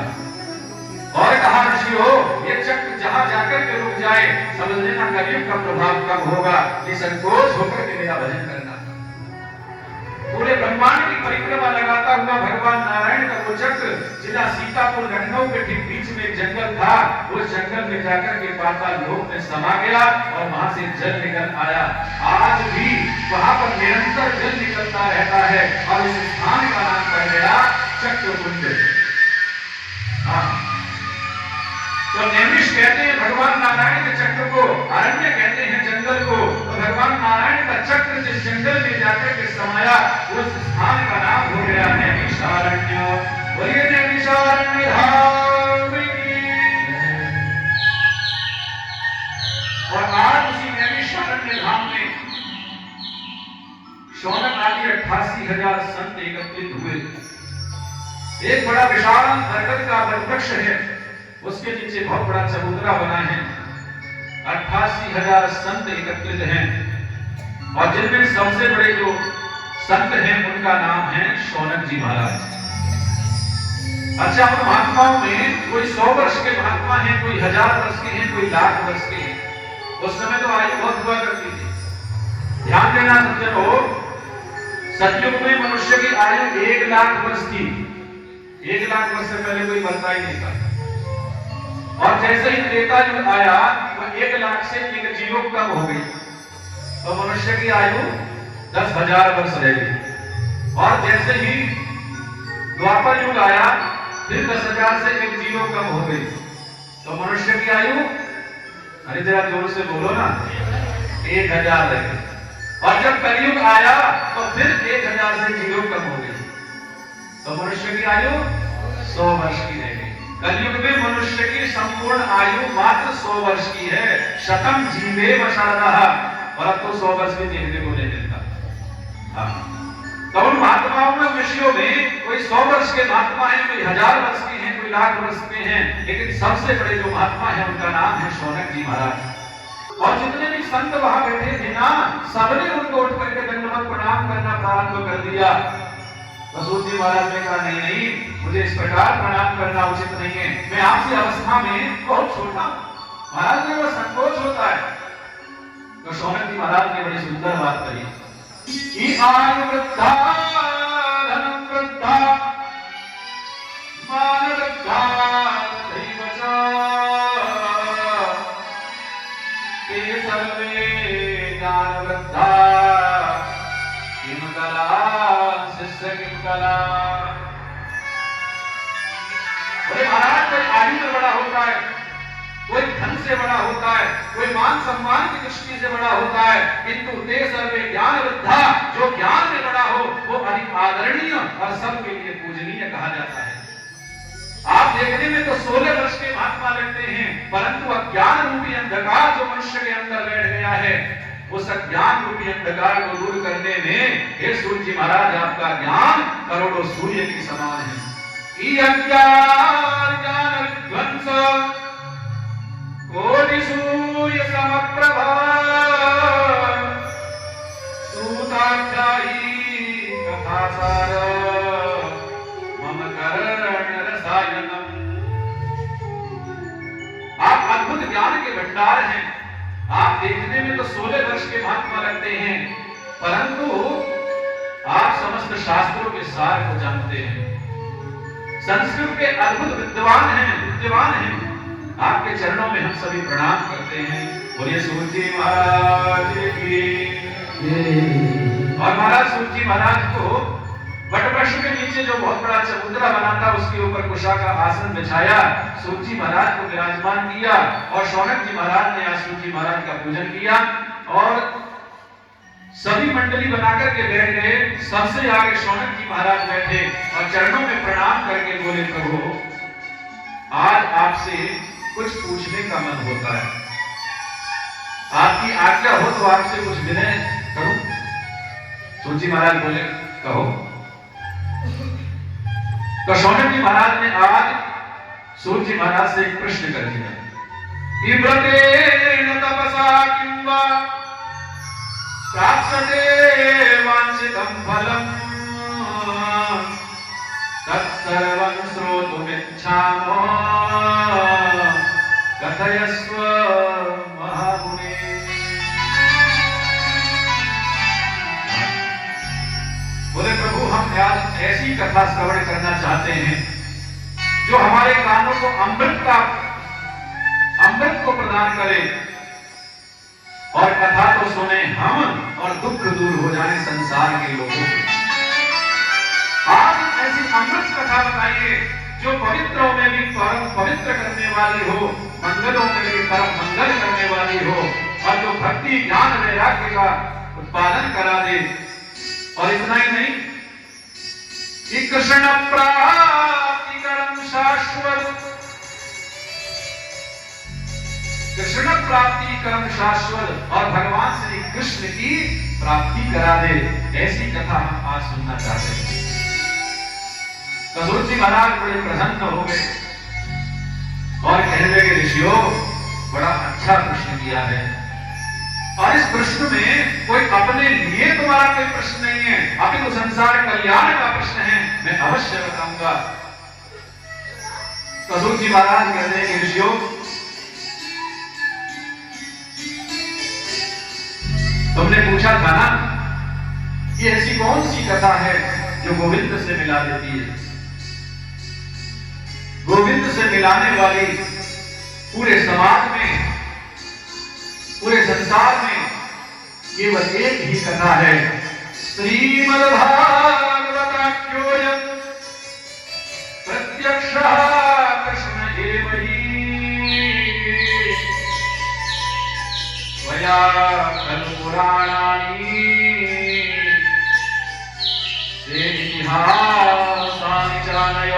और कहा, ऋषियों ये चक्र जहां जाकर के रुक जाए समझ लेना कलयुग का प्रभाव कम होगा, निसंकोच होकर के मेरा भजन करना। पूरे ब्रह्मांड की परिक्रमा लगाता हुआ भगवान नारायण का वो चक्र जिला सीतापुर लखनऊ के ठीक बीच में एक जंगल था, उस जंगल में जाकर के पाताल लोक में समा गया और वहां से जल निकल आया। आज भी वहां पर निरंतर जल निकलता रहता है और उस स्थान का नाम पड़ गया चक्रकुंड। हाँ, तो नैमिष कहते हैं भगवान नारायण के चक्र को, अरण्य कहते हैं जंगल को। तो भगवान नारायण का चक्र जिस जंगल में जाकर के समाया उस स्थान का नाम हो गया नैमिषारण्य। बोलिए नैमिषारण्य धाम की। और आज उसी नैमिषारण्य धाम में शौनक आदि 88,000 संत एकत्रित हुए। एक बड़ा विशाल बरगद का वृक्ष है, उसके नीचे बहुत बड़ा चबूतरा बना है। 88,000 संत एकत्रित हैं और जिनमें सबसे बड़े जो संत हैं उनका नाम है शौनक जी महाराज। अच्छा, उन महात्माओं में कोई 100 वर्ष के महात्मा हैं, कोई 1000 वर्ष के हैं, कोई 1,00,000 वर्ष के हैं। उस समय तो आयु बहुत हुआ करती थी। ध्यान देना सज्जनों, सतयुग में मनुष्य की आयु 1,00,000 वर्ष थी। 1,00,000 वर्ष से पहले कोई मरता ही नहीं था। और जैसे ही त्रेता युग आया तो 1,00,000 से 1 कम हो गई, तो मनुष्य की आयु 10,000 वर्ष रह गई। और जैसे ही द्वापर युग आया फिर 10,000 से 1 कम हो गई, तो मनुष्य की आयु, अरे जरा जोर से बोलो ना, 1,000 रह गई। और जब कलयुग आया तो फिर 1,000 से 0 कम हो गई, तो मनुष्य की आयु 100 वर्ष की रह गई। कलयुग में मनुष्य की संपूर्ण आयु मात्र 100 वर्ष की है। शतम जीवे वशारदः, और अब तो 100 वर्ष भी देखने को नहीं मिलता। तो उन महात्माओं में ऋषियों में कोई 100 वर्ष के महात्मा हैं, कोई 1000 वर्ष के हैं, कोई लाख वर्ष के हैं, लेकिन सबसे बड़े जो महात्मा है उनका नाम है शौनक जी महाराज। और जितने भी संत वहां बैठे थे ना, सबने उनको उठ करके दंडवत प्रणाम करना प्रारंभ कर दिया। रसूल जी महाराज ने कहा नहीं नहीं, मुझे इस प्रकार प्रणाम करना उचित नहीं है, मैं आपकी अवस्था में बहुत छोटा हूं। महाराज ने वो संकोच होता है। तो शौनक जी महाराज ने बड़ी सुंदर बात कही कि आयु वृद्धा धनम वृद्धा मान वृद्धा तथैव च ते सर्वे ज्ञान वृद्धा किम कला शिष्य किम कला। बोले महाराज कोई आयु में बड़ा होता है, कोई धन से बड़ा होता है, कोई मान सम्मान की दृष्टि से बड़ा होता है, किंतु ते सर्वे ज्ञान वृद्धा, जो ज्ञान में बड़ा हो वो अधिक आदरणीय और सबके लिए पूजनीय कहा जाता है। आप देखने में तो 16 वर्ष के महात्मा लगते हैं, परंतु अज्ञान रूपी अंधकार जो मनुष्य के अंदर बैठ गया है, उस अज्ञान रूपी अंधकार को दूर करने में हे सूर्य जी महाराज आपका ज्ञान करोड़ों सूर्य के समान है। अज्ञान ज्ञान विध्वंस कोटि सूर्य समप्रभा सूताध्यायी कथासार मम कर्ण रसायनम। आप अद्भुत ज्ञान के भंडार हैं। आप देखने में तो 16 वर्ष के महात्मा लगते हैं, परंतु आप समस्त शास्त्रों के सार को जानते हैं, संस्कृत के अद्भुत विद्वान हैं। आपके चरणों में हम सभी प्रणाम करते हैं। बोलिए सूर्य जी महाराज की। और महाराज सूर्य जी महाराज को वटवृक्ष के नीचे जो बहुत बड़ा चबूतरा बना था उसके ऊपर कुशा का आसन बिछाया, सूर्य जी महाराज को विराजमान किया और शौनक जी महाराज ने आज सूर्य जी महाराज का पूजन किया और सभी मंडली बनाकर के बैठ गए। सबसे आगे शौनक जी महाराज बैठे और चरणों में प्रणाम करके बोले प्रभु आज आपसे कुछ पूछने का मन होता है, आपकी आज्ञा हो तो आपसे कुछ विनय करूं। सूर्य जी महाराज बोले कहो। तो शौनक जी महाराज ने आज सूर्य जी महाराज से एक प्रश्न कर दिया। इव्रतेन तपसा किं वा प्राप्स्यते वांछितं फलम् तत्सर्वं श्रोतुमिच्छामो कथयस्व महामुने। बोले प्रभु हम आज ऐसी कथा श्रवण करना चाहते हैं जो हमारे कानों को अमृत को प्रदान करे और कथा तो सुने हम और दुख दूर हो जाए संसार के लोगों के। आप ऐसी अमृत कथा बताइए जो पवित्रों में भी परम पवित्र करने वाली हो, मंगलों में भी परम मंगल करने वाली हो और जो भक्ति ज्ञान वैराग्य का उत्पादन करा दे। और इतना ही नहीं कि कृष्ण प्राप्ति करम शाश्वत, कृष्ण प्राप्ति कर्म शाश्वत और भगवान श्री कृष्ण की प्राप्ति करा दे, ऐसी कथा हम आज सुनना चाहते हैं। सूर्य जी महाराज बड़े प्रसन्न हो गए और कहने लगे ऋषियों बड़ा अच्छा प्रश्न किया है और इस प्रश्न में कोई अपने लिए तुम्हारा कोई प्रश्न नहीं है, अभी तो संसार कल्याण का प्रश्न है, मैं अवश्य बताऊंगा। सूर्य जी महाराज कहते हैं कि ऋषियों तुमने पूछा था ना कि ऐसी कौन सी कथा है जो गोविंद से मिला देती है। गोविंद से मिलाने वाली पूरे समाज में, पूरे संसार में केवल एक ही कथा है, श्रीमद्भागवताख्योऽयं प्रत्यक्षः कृष्ण एव हि त्वया खलु पुराणानि ते इतिहासानि चानय।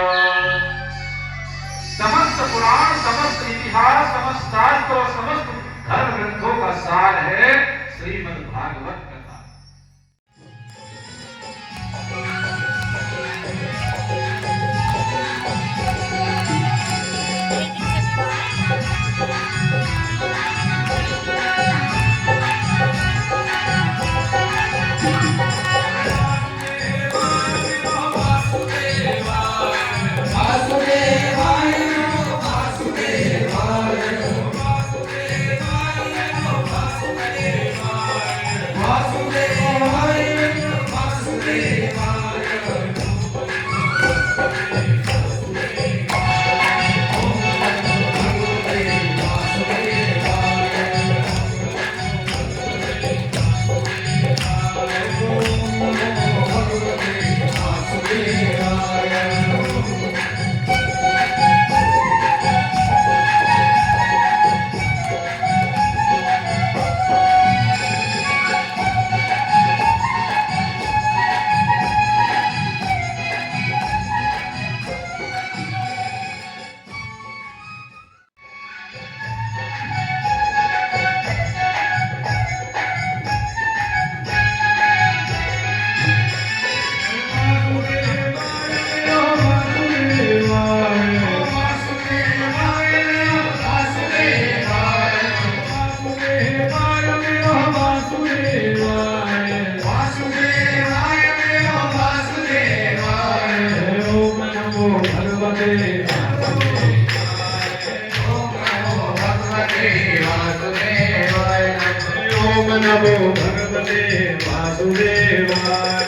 समस्त पुराण, समस्त इतिहास, समस्त शास्त्र और समस्त धर्म ग्रंथों का सार है श्रीमद् भागवत कथा। ओम नमो भगवते वासुदेवाय।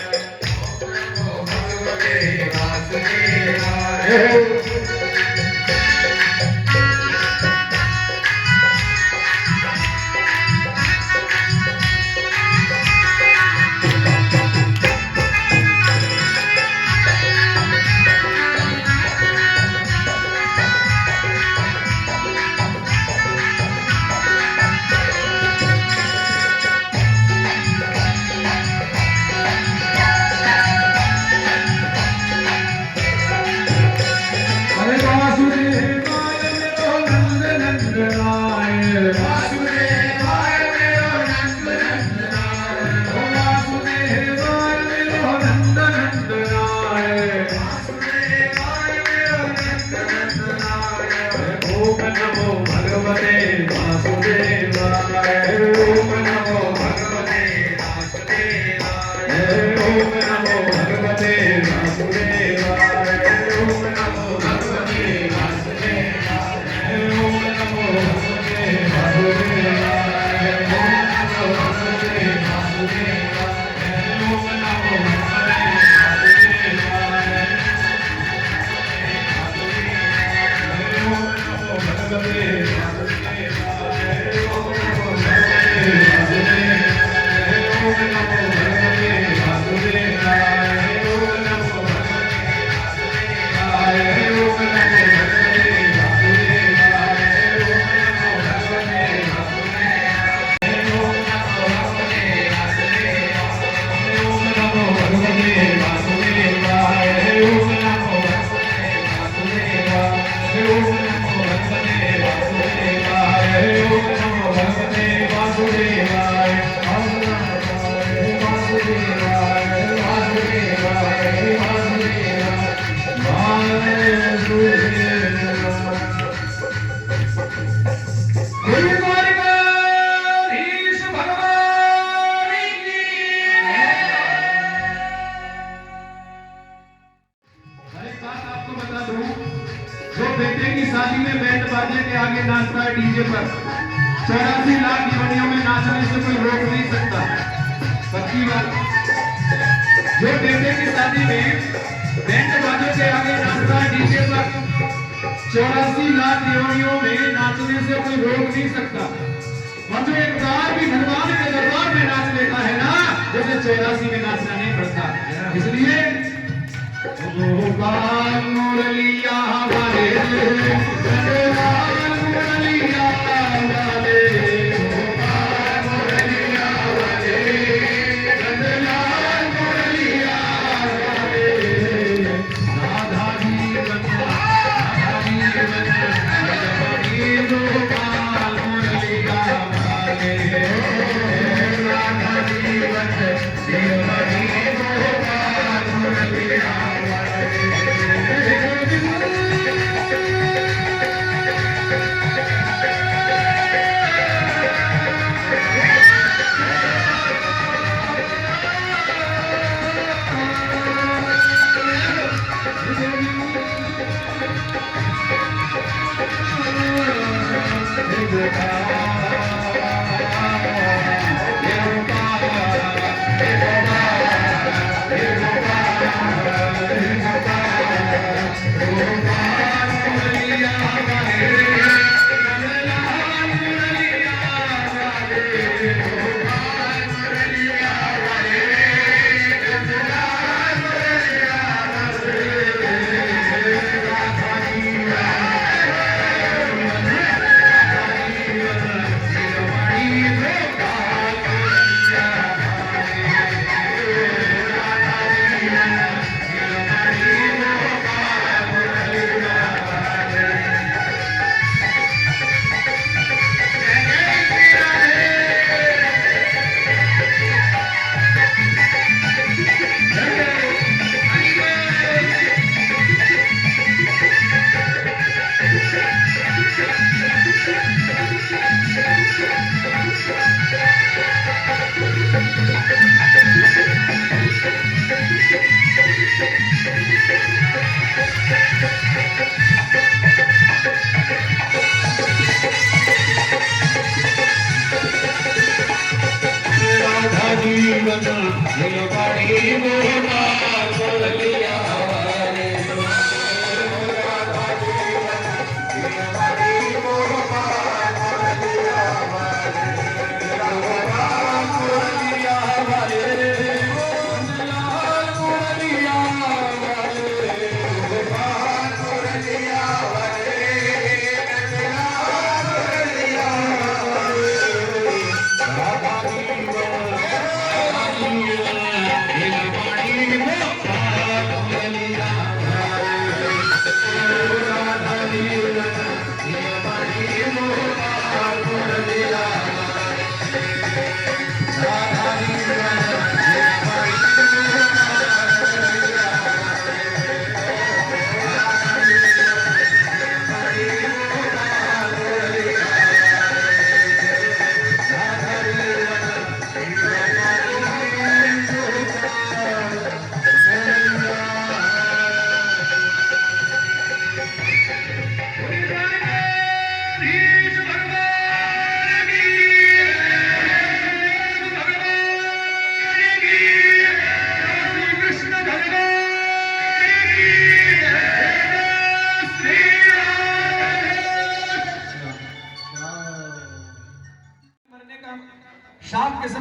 अरे वासुदेवाय मेरो नंद नंदनाय। वासुदेवाय मेरो नंद नंदनाय। ओ वासुदेवाय मेरो नंद नंदनाय। वासुदेवाय मेरो नंद नंदनाय। ओम नमो भगवते वासुदेवाय। ओम नमो भगवते वासुदेवाय। ओम नमो भगवते वासुदेवाय। ओम नमो भगवते वासुदेवाय। ओम नमो भगवते वासुदेवाय। ओम नमो भगवते वासुदेवाय। ओम नमो भगवते शादी में बैंड बाजे के आगे नाचता है डीजे पर, 84 लाख योनियों में नाचने से कोई रोक नहीं सकता। सच्ची बात। जो बेटे की शादी में बैंड बाजे के आगे नाचता है डीजे पर, 84 लाख योनियों में नाचने से कोई रोक नहीं सकता। और जो एक बार भी भगवान के दरबार में नाच लेता है ना, जैसे 84 में नाचना नहीं पड़ता। इसलिए गोपाल मुरलिया वाले, गोपाल मुरलिया वाले, गोपाल मुरलिया वाले, गोपाल मुरलिया वाले, राधा जीवन, राधा जीवन, गोपाल मुरलिया वाले, राधा जीवन, गोपाल मुरलिया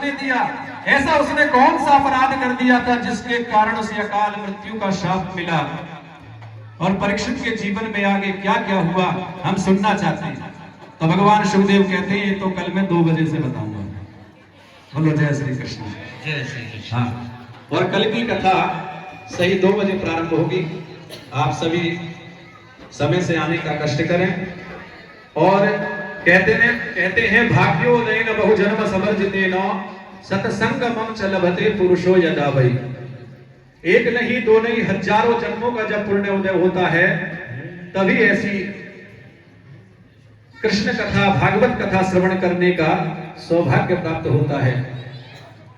नहीं दिया। ऐसा उसने कौन सा अपराध कर दिया था जिसके कारण उसे अकाल मृत्यु का शाप मिला? और परीक्षित के जीवन में आगे क्या क्या हुआ हम सुनना चाहते हैं। तो भगवान सुखदेव कहते हैं ये तो कल मैं 2 बजे से बताऊंगा। बोलो जय श्री कृष्ण। जय श्री कृष्ण। हाँ, और कल की कथा सही 2 बजे प्रारंभ होगी। आप सभी समय से आने का कष्ट करें। और कहते हैं भाग्योदयेन बहुजन्म समर्जितेन सत्संगमं च लभते पुरुषो यदा वै। एक नहीं, 2 नहीं, हजारों जन्मों का जब पुण्य उदय होता है तभी ऐसी कृष्ण कथा, भागवत कथा श्रवण करने का सौभाग्य प्राप्त होता है।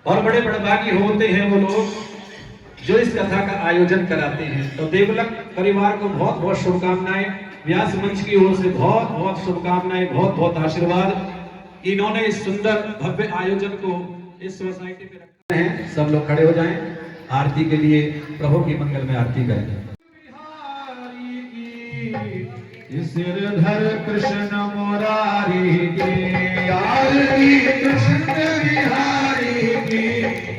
और बड़े बड़भागी होते हैं वो लोग जो इस कथा का आयोजन कराते हैं। तो देवलक परिवार को बहुत बहुत शुभकामनाएं, व्यास मंच की ओर से बहुत बहुत शुभकामनाएं, बहुत बहुत आशीर्वाद। इन्होंने इस सुंदर भव्य आयोजन को इस सोसाइटी में रखा है। सब लोग खड़े हो जाएं, आरती के लिए प्रभु की मंगल में आरती करें। सिरधर कृष्ण मुरारी की आरती, कृष्ण बिहारी की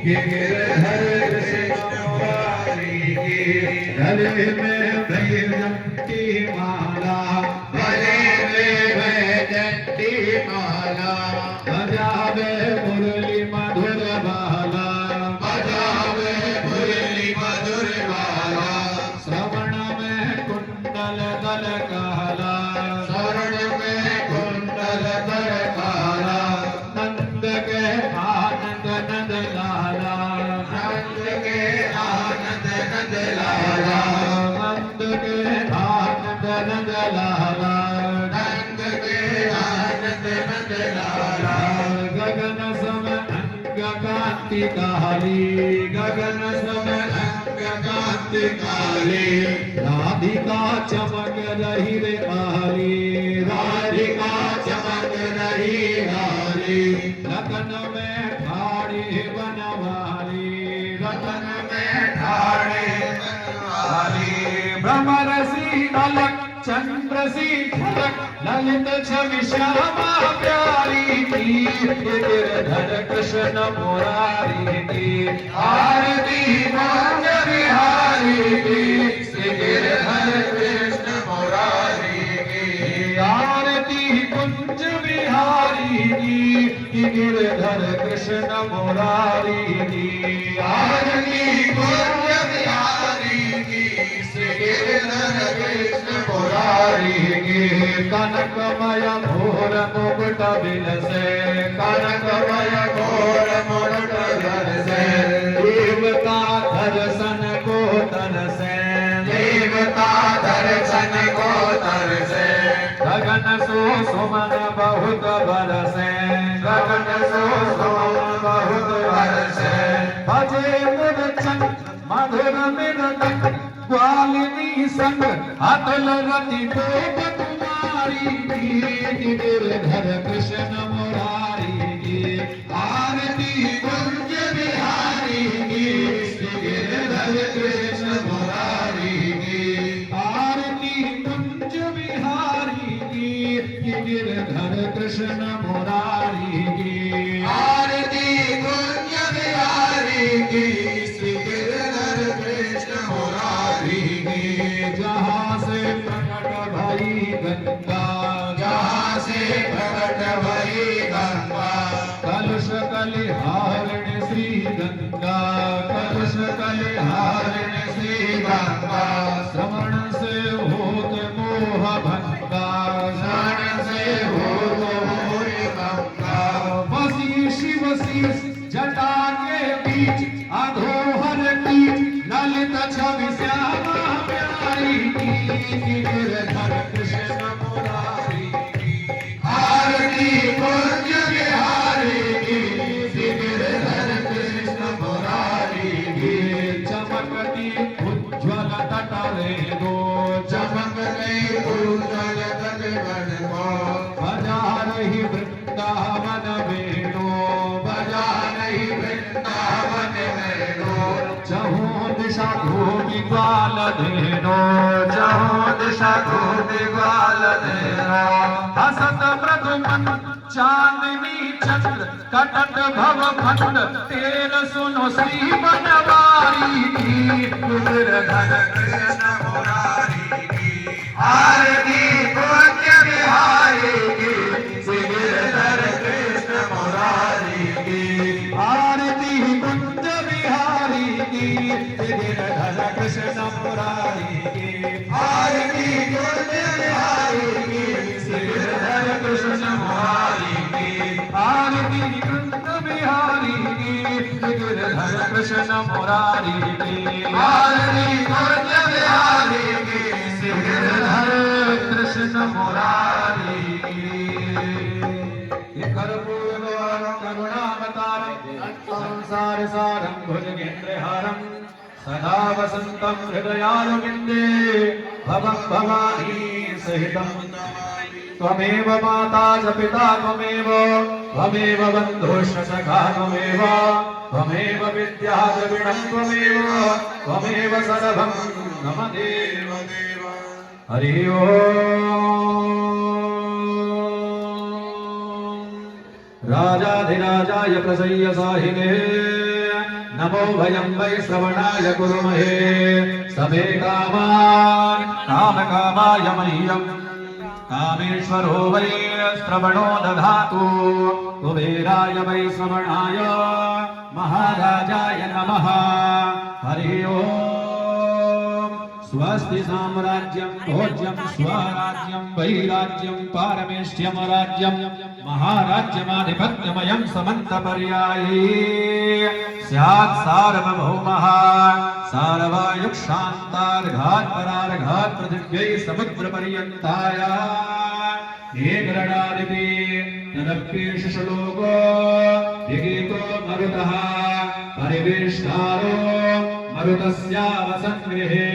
गिरधर कृष्ण मुरारी की। गले में वैजंती माला, गले में वैजंती माला, बजावे मुरली मधुर बाला, बजावे मुरली मधुर बाला। श्रवण में कुंडल दल काला, श्रवण में कुंडल दल काला। नंद के आनंद नंद लाला, नंद के आनंद नंद लाला, नंद के आनंद नंद लाला, नंद के आनंद नंद लाला। गगन सम अंग कांति काली, गगन सम अंग कांति काली। राधिका चमक रही रे आली, राधिका चमक रही आली। रतन में ठाड़ी बनवाली, रतन में ठाड़ी बनवाली। भ्रमरसी अलक चंद्र सी झलक, ललित छवि श्यामा प्यारी की। गिरधर कृष्ण मुरारी की आरती कुंज बिहारी की। श्री गिरधर कृष्ण मुरारी की आरती कुंज बिहारी की। गिरधर कृष्ण मुरारी की आरती कुंज बिहारी की। श्री गिरधर कृष्ण मुरारी की। कनकमय घोर मुकुट बिलसे, कनकमय घोर मुकुट बिलसे। देवता दर्शन को तरसे, देवता दर्शन को तरसे। गगन सो सुमन बहुत बरसे, गगन सो सुमन बहुत बरसे। भजे मूर्छन मधुर मृदंग, ग्वालिनी संग अतुल रति गोप कुमारी की। गिरधर कृष्ण मुरारी की आरती कुंज बिहारी की। श्री गिरधर कृष्ण मुरारी की आरती कुंज बिहारी की। गिरधर कृष्ण मुरारी की आरती कुंज बिहारी की। श्री गिरधर कृष्ण मुरारी की। जहाँ से प्रकट भई गंगा, जहाँ से प्रकट भई गंगा। कलुष कलिहारिणी श्री गंगा, कलुष कलिहारिणी श्री गंगा। श्रवण से होत मोह भंगा, श्रवण से होत मोह भंगा। बसी शिव शीर्ष जटा के बीच, अधोहर कीच ललित छवि श्यामा प्यारी की। गिरधर कृष्ण मुरारी की आरती कुंज बिहारी की। श्री गिरधर कृष्ण मुरारी की। चमकती उज्ज्वल तट रे दो, चमकती उज्ज्वल तट को। बजा रही वृंदावन वेणु, बजा रही वृंदावन वेणु। शगुन ग्वाल देवा हसत प्रदुमन चांदनी चंद्र कटक भव खंड तेर सुनो श्री बनवारी की गिरधर कृष्ण मुरारी की आरती पूज्य बिहारी की गिरधर कृष्ण मुरारी की आरती कुंज बिहारी की गिरधर कृष्ण मुरारी की आरती कुंज बिहारी की गिरधर कृष्ण मुरारी की आरती कुंज बिहारी की गिरधर कृष्ण मुरारी की आरती कुंज बिहारी की गिरधर कृष्ण मुरारी की कर्पूर करुणावतारं संसार सारं भुजगेन्द्रहारं सदा वसन्तं हृदयारविन्दे भवं भवानी सहितं त्वमेव माता च पिता त्वमेव बन्धुश्च सखा त्वमेव विद्या द्रविणं त्वमेव सर्वं मम देव हरि ओम् राजाधिराजाय प्रसय्य साहिने नमो भयं वै श्रवणाय कुर्महे समे कामान् कामकामाय मह्यं कामेश्वरो वै श्रवणो दधातु कुबेराय वै श्रवणाय महाराजाय नमः हरि ओम् स्वस्ति साम्राज्यं भोज्यं स्वराज्यं वैराज्यं पारमेष्ठ्यं राज्यं महाराज्यमाधिपत्यमयं समन्तपर्याये स्यात् सार्वभौमः सार्वायुः शान्तार्घात् परार्घात् पृथिव्यै समुद्रपर्यन्ताय एकरणादिति तदप्येष श्लोको विगीतो मरुतः परिवेष्टारो मरुतस्यावसङ्गृहे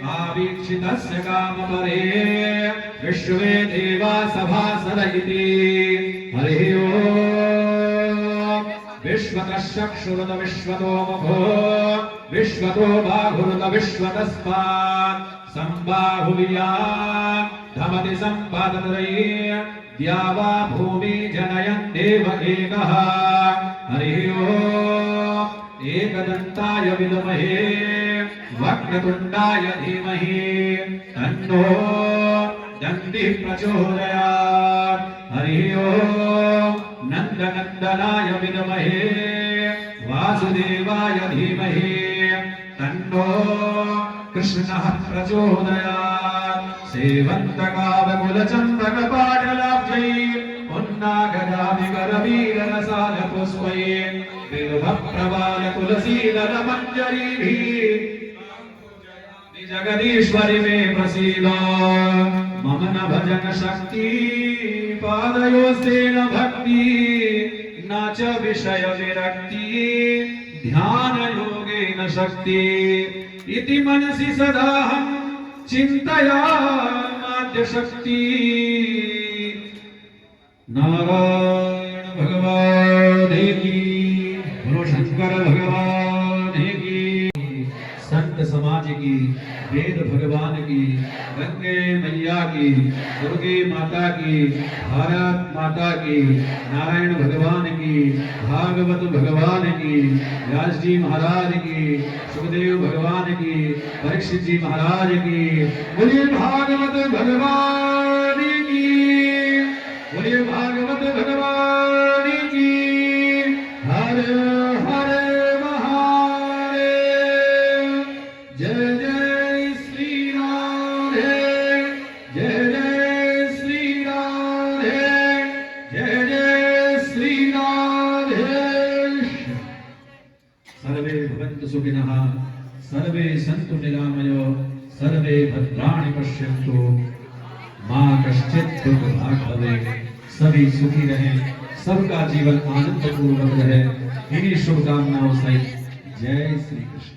आवीक्षितस्य कामपरे विश्वे देवा सभासद इति हरिः ओम् विश्वतः चक्षुरुत विश्वतो मुखो विश्वतो बाहुरुत विश्वतस्मात् सम्बाहुव्यात् धमति सम्पादतरये द्यावा भूमि जनयन् देव एकः हरिः ओम् एकदन्ताय विद्महे वक्रतुण्डाय धीमहि तन्नो दन्तिः प्रचोदयात् हरिः ओम् नन्दनन्दनाय विद्महे वासुदेवाय धीमहि तन्नो कृष्णः प्रचोदयात् सेवन्तकावकुलचन्द्रकपाटलाब्जै पुन्नागदाभिकरवीररसालपुष्पै बिल्वप्रवाल तुलसीदलमञ्जरीभिः जगदीश्वरि मे प्रसीद मम न भजन शक्ति पादयोस्ते न भक्ति न च विषय विरक्ति ध्यान योगेन शक्ति इति मनसि सदाहं चिन्तयामाद्य शक्ति नारायण भगवान की बोलो शंकर भगवान की संत समाज की वेद भगवान की गंगे मैया की दुर्गे माता की भारत माता की नारायण भगवान की भागवत भगवान की व्यास जी महाराज की सुखदेव भगवान की परीक्षित जी महाराज की बोलिए भागवत भगवान की बोलिए भागवत भगवान की हर हर महादेव जय जय श्री राधे जय जय श्री राधे जय जय श्री राधे सर्वे भवन्तु सुखिनः सर्वे सन्तु निरामयो सर्वे भद्राणि पश्यन्तु मां कश्चित् दुर्भाग् भवेत् सभी सुखी रहें सबका जीवन आनंद पूर्वक रहे इन्हीं शुभकामनाओं सहित जय श्री कृष्ण।